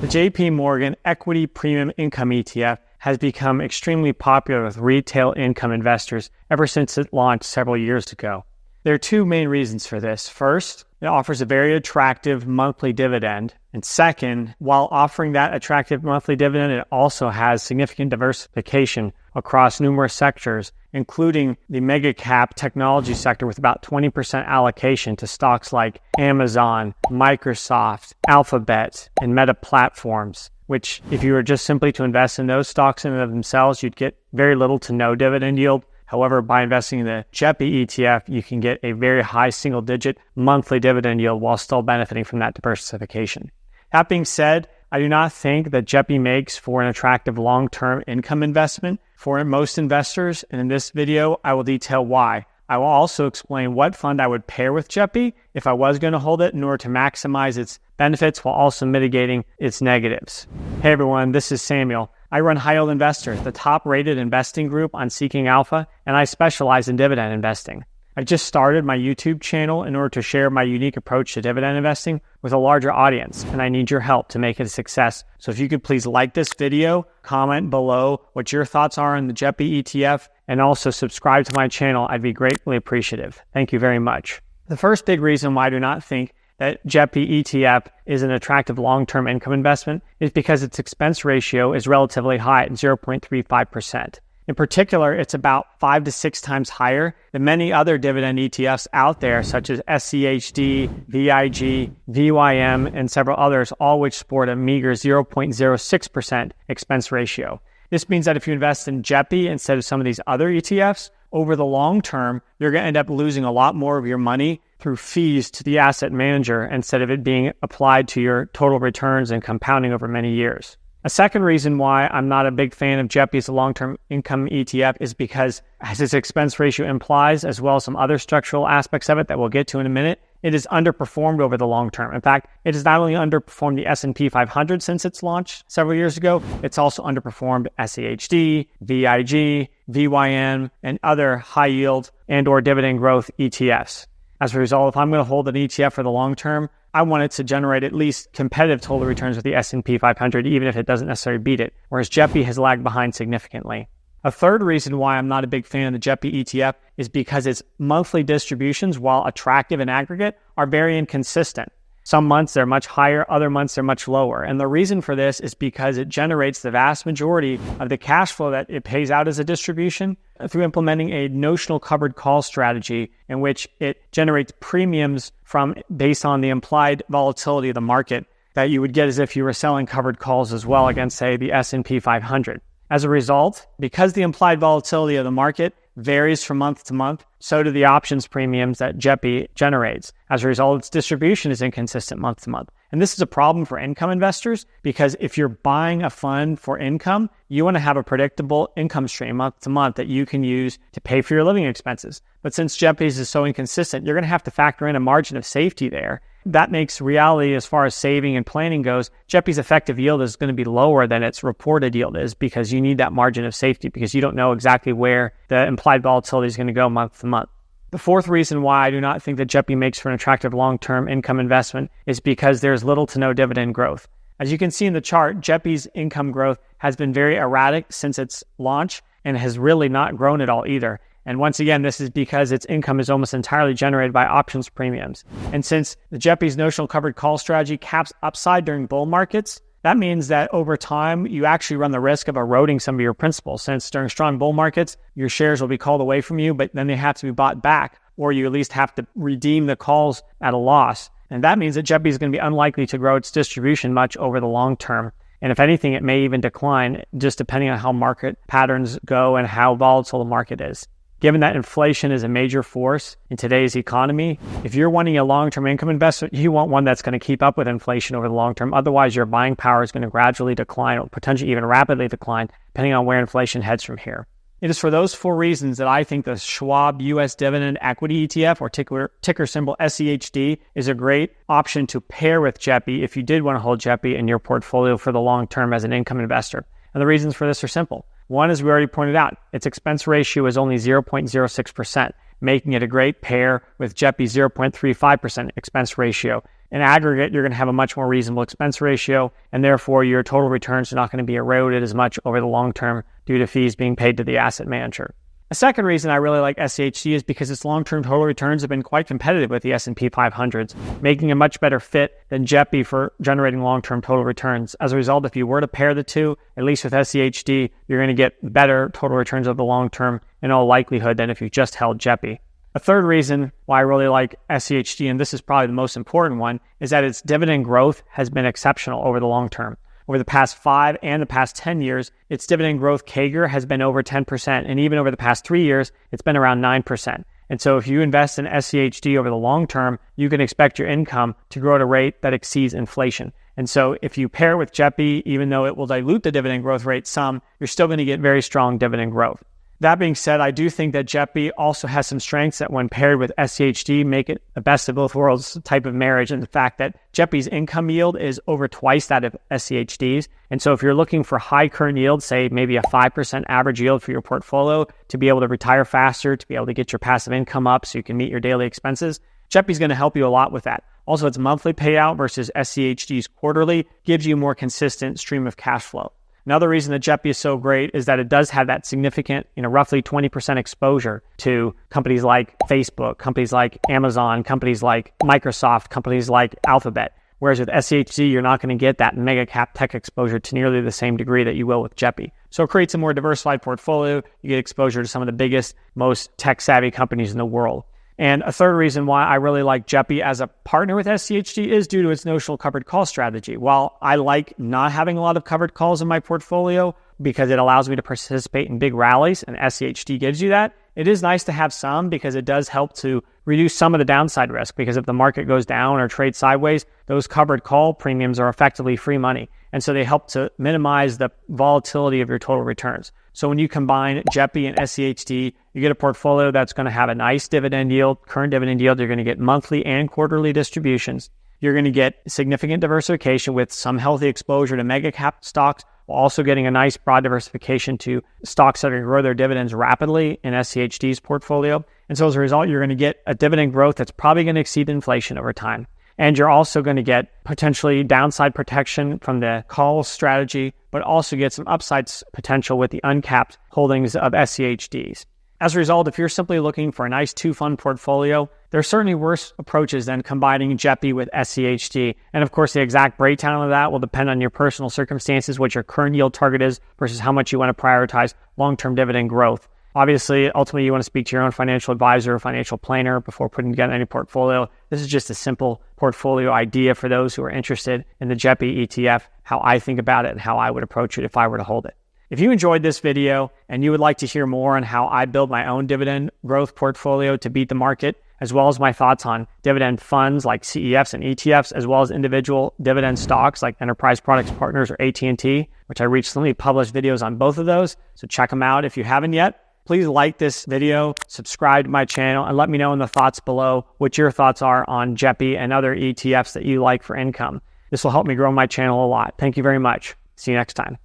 The JP Morgan Equity Premium Income ETF has become extremely popular with retail income investors ever since it launched several years ago. There are two main reasons for this. First, it offers a very attractive monthly dividend. And second, while offering that attractive monthly dividend, it also has significant diversification across numerous sectors, including the mega cap technology sector with about 20% allocation to stocks like Amazon, Microsoft, Alphabet, and Meta platforms, which if you were just simply to invest in those stocks in and of themselves, you'd get very little to no dividend yield. However, by investing in the JEPI ETF, you can get a very high single-digit monthly dividend yield while still benefiting from that diversification. That being said, I do not think that JEPI makes for an attractive long-term income investment for most investors, and in this video, I will detail why. I will also explain what fund I would pair with JEPI if I was going to hold it in order to maximize its benefits while also mitigating its negatives. Hey everyone, this is Samuel. I run High Yield Investors, the top-rated investing group on Seeking Alpha, and I specialize in dividend investing. I just started my YouTube channel in order to share my unique approach to dividend investing with a larger audience, and I need your help to make it a success. So if you could please like this video, comment below what your thoughts are on the JEPI ETF, and also subscribe to my channel, I'd be greatly appreciative. Thank you very much. The first big reason why I do not think that JEPI ETF is an attractive long-term income investment is because its expense ratio is relatively high at 0.35%. In particular, it's about 5 to 6 times higher than many other dividend ETFs out there, such as SCHD, VIG, VYM, and several others, all which sport a meager 0.06% expense ratio. This means that if you invest in JEPI instead of some of these other ETFs, over the long term, you're going to end up losing a lot more of your money through fees to the asset manager instead of it being applied to your total returns and compounding over many years. A second reason why I'm not a big fan of JEPI as a long-term income ETF is because, as its expense ratio implies, as well as some other structural aspects of it that we'll get to in a minute, it is underperformed over the long term. In fact, it has not only underperformed the S&P 500 since its launch several years ago, it's also underperformed SCHD, VIG, VYM, and other high-yield and/or dividend growth ETFs. As a result, if I'm going to hold an ETF for the long term, I want it to generate at least competitive total returns with the S&P 500, even if it doesn't necessarily beat it, whereas JEPI has lagged behind significantly. A third reason why I'm not a big fan of the JEPI ETF is because its monthly distributions, while attractive in aggregate, are very inconsistent. Some months they're much higher, other months they're much lower. And the reason for this is because it generates the vast majority of the cash flow that it pays out as a distribution through implementing a notional covered call strategy in which it generates premiums based on the implied volatility of the market that you would get as if you were selling covered calls as well against, say, the S&P 500. As a result, because the implied volatility of the market varies from month to month, so do the options premiums that JEPI generates. As a result, its distribution is inconsistent month to month. And this is a problem for income investors because if you're buying a fund for income, you want to have a predictable income stream month to month that you can use to pay for your living expenses. But since JEPI's is so inconsistent, you're going to have to factor in a margin of safety there. That makes reality, as far as saving and planning goes, JEPI's effective yield is going to be lower than its reported yield is because you need that margin of safety because you don't know exactly where the implied volatility is going to go month to month. The fourth reason why I do not think that JEPI makes for an attractive long-term income investment is because there's little to no dividend growth. As you can see in the chart, JEPI's income growth has been very erratic since its launch and has really not grown at all either. And once again, this is because its income is almost entirely generated by options premiums. And since the JEPI's notional covered call strategy caps upside during bull markets, that means that over time, you actually run the risk of eroding some of your principal. Since during strong bull markets, your shares will be called away from you, but then they have to be bought back, or you at least have to redeem the calls at a loss. And that means that JEPI is going to be unlikely to grow its distribution much over the long term. And if anything, it may even decline, just depending on how market patterns go and how volatile the market is. Given that inflation is a major force in today's economy, if you're wanting a long-term income investment, you want one that's going to keep up with inflation over the long term. Otherwise, your buying power is going to gradually decline or potentially even rapidly decline, depending on where inflation heads from here. It is for those four reasons that I think the Schwab U.S. Dividend Equity ETF, or ticker symbol SCHD, is a great option to pair with JEPI if you did want to hold JEPI in your portfolio for the long term as an income investor. And the reasons for this are simple. One, as we already pointed out, its expense ratio is only 0.06%, making it a great pair with JEPI's 0.35% expense ratio. In aggregate, you're going to have a much more reasonable expense ratio, and therefore your total returns are not going to be eroded as much over the long term due to fees being paid to the asset manager. A second reason I really like SCHD is because its long-term total returns have been quite competitive with the S&P 500s, making a much better fit than JEPI for generating long-term total returns. As a result, if you were to pair the two, at least with SCHD, you're going to get better total returns over the long term in all likelihood than if you just held JEPI. A third reason why I really like SCHD, and this is probably the most important one, is that its dividend growth has been exceptional over the long term. Over the past 5 and the past 10 years, its dividend growth CAGR has been over 10%, and even over the past 3 years, it's been around 9%. And so if you invest in SCHD over the long term, you can expect your income to grow at a rate that exceeds inflation. And so if you pair it with JEPI, even though it will dilute the dividend growth rate some, you're still going to get very strong dividend growth. That being said, I do think that JEPI also has some strengths that when paired with SCHD make it a best of both worlds type of marriage, and the fact that JEPI's income yield is over twice that of SCHD's. And so if you're looking for high current yield, say maybe a 5% average yield for your portfolio to be able to retire faster, to be able to get your passive income up so you can meet your daily expenses, JEPI is going to help you a lot with that. Also, its monthly payout versus SCHD's quarterly gives you a more consistent stream of cash flow. Another reason that JEPI is so great is that it does have that significant, roughly 20% exposure to companies like Facebook, companies like Amazon, companies like Microsoft, companies like Alphabet. Whereas with SCHD, you're not going to get that mega cap tech exposure to nearly the same degree that you will with JEPI. So it creates a more diversified portfolio. You get exposure to some of the biggest, most tech-savvy companies in the world. And a third reason why I really like JEPI as a partner with SCHD is due to its notional covered call strategy. While I like not having a lot of covered calls in my portfolio because it allows me to participate in big rallies, and SCHD gives you that, it is nice to have some because it does help to reduce some of the downside risk, because if the market goes down or trades sideways, those covered call premiums are effectively free money. And so they help to minimize the volatility of your total returns. So when you combine JEPI and SCHD, you get a portfolio that's going to have a nice dividend yield, current dividend yield. You're going to get monthly and quarterly distributions. You're going to get significant diversification with some healthy exposure to mega cap stocks, while also getting a nice broad diversification to stocks that are going to grow their dividends rapidly in SCHD's portfolio. And so as a result, you're going to get a dividend growth that's probably going to exceed inflation over time. And you're also going to get potentially downside protection from the call strategy, but also get some upside potential with the uncapped holdings of SCHDs. As a result, if you're simply looking for a nice two-fund portfolio, there are certainly worse approaches than combining JEPI with SCHD. And of course, the exact breakdown of that will depend on your personal circumstances, what your current yield target is versus how much you want to prioritize long-term dividend growth. Obviously, ultimately, you want to speak to your own financial advisor or financial planner before putting together any portfolio. This is just a simple portfolio idea for those who are interested in the JEPI ETF, how I think about it and how I would approach it if I were to hold it. If you enjoyed this video and you would like to hear more on how I build my own dividend growth portfolio to beat the market, as well as my thoughts on dividend funds like CEFs and ETFs, as well as individual dividend stocks like Enterprise Products Partners or AT&T, which I recently published videos on both of those, so check them out if you haven't yet. Please like this video, subscribe to my channel, and let me know in the thoughts below what your thoughts are on JEPI and other ETFs that you like for income. This will help me grow my channel a lot. Thank you very much. See you next time.